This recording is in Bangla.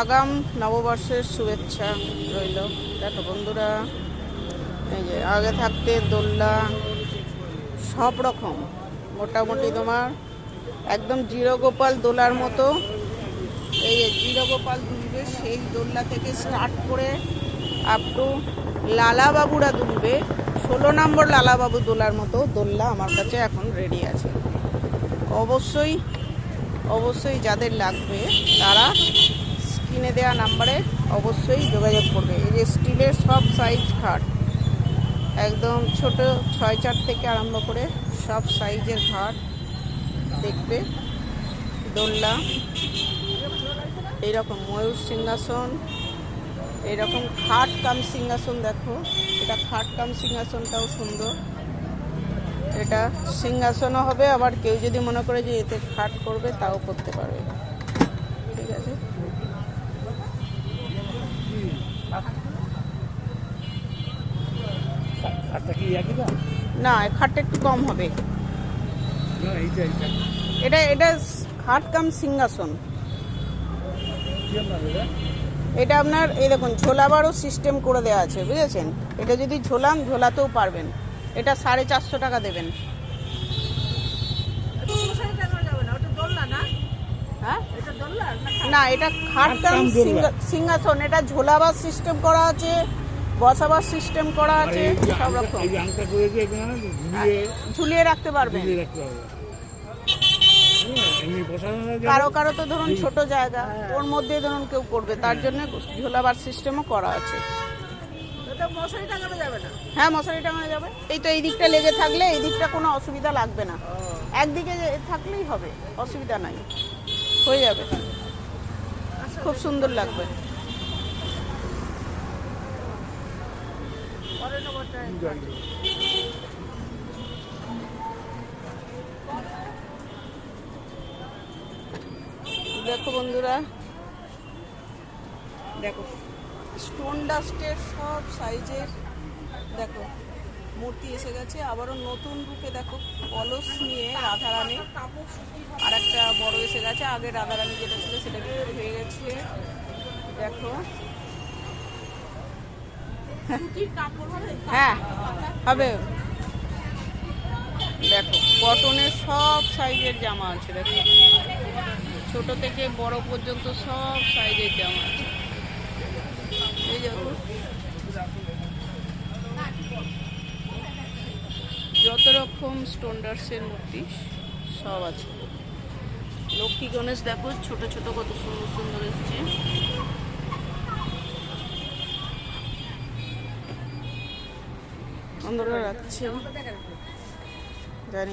আগাম নববর্ষের শুভেচ্ছা রইল। দেখো বন্ধুরা, এই যে আগে থাকতে দোলনা সব রকম মোটামুটি তোমার একদম জিরোগোপাল দোলার মতো। এই যে জিরোগোপাল দুলবে সেই দোলনা থেকে স্টার্ট করে আপ টু লালাবাবুরা দুলবে 16 নম্বর লালাবাবু দোলার মতো দোলনা আমার কাছে এখন রেডি আছে। অবশ্যই যাদের লাগবে তারা স্ক্রিনে দেওয়া নাম্বারে অবশ্যই যোগাযোগ করবে। এই যে স্টিলের সব সাইজ খাট, একদম ছোট 6-4 থেকে আরম্ভ করে সব সাইজের খাট দেখবে। দোলনা এইরকম ময়ূর সিংহাসন, এইরকম খাট কাম সিংহাসন। দেখো এটা খাট কাম সিংহাসনটাও সুন্দর। এটা সিংহাসনও হবে, আবার কেউ যদি মনে করে যে এতে খাট করবে তাও করতে পারবে। ঠিক আছে, না খাটটা একটু কম হবে। এটা খাট কাম সিংহাসন। এটা আপনার এই দেখুন ঝোলাবারও সিস্টেম করে দেওয়া আছে, বুঝেছেন? এটা যদি ঝোলাতেও পারবেন। এটা 450 টাকা দেবেন। হ্যাঁ না, এটা খাট কাম সিংহাসন। এটা ঝোলাবার সিস্টেম করা আছে, বসাবার সিস্টেম করা আছে, সব রকম ঝুলিয়ে রাখতে পারবেন। কারো তো ধরুন ছোট জায়গা, ওর মধ্যে ধরুন কেউ করবে, তার জন্য ঝোলাবার সিস্টেমও করা আছে। হ্যাঁ মশারি টাঙানো যাবে। এই তো এই দিকটা লেগে থাকলে এই দিকটা কোনো অসুবিধা লাগবে না, একদিকে থাকলেই হবে, অসুবিধা নাই, হয়ে যাবে, খুব সুন্দর লাগবে। দেখো বন্ধুরা, দেখো স্টোন ডাস্টের সব সাইজের দেখো মূর্তি এসে গেছে। আবারও নতুন রূপে দেখো কলস নিয়ে রাধারানী আর একটা বড় এসে গেছে। আগে রাধারানী যেটা ছিল সেটা হয়ে গেছে। দেখো হ্যাঁ হবে। দেখো কটনের সব সাইজের জামা আছে, দেখো ছোট থেকে বড় পর্যন্ত সব সাইজের জামা আছে। এই দেখো যত রকম স্টোনডার্সের মূর্তি সব আছে। লক্ষ্মী গণেশ দেখো ছোট ছোট কত সুন্দর সুন্দর এসছে। বন্ধুরা রাখছি, জানি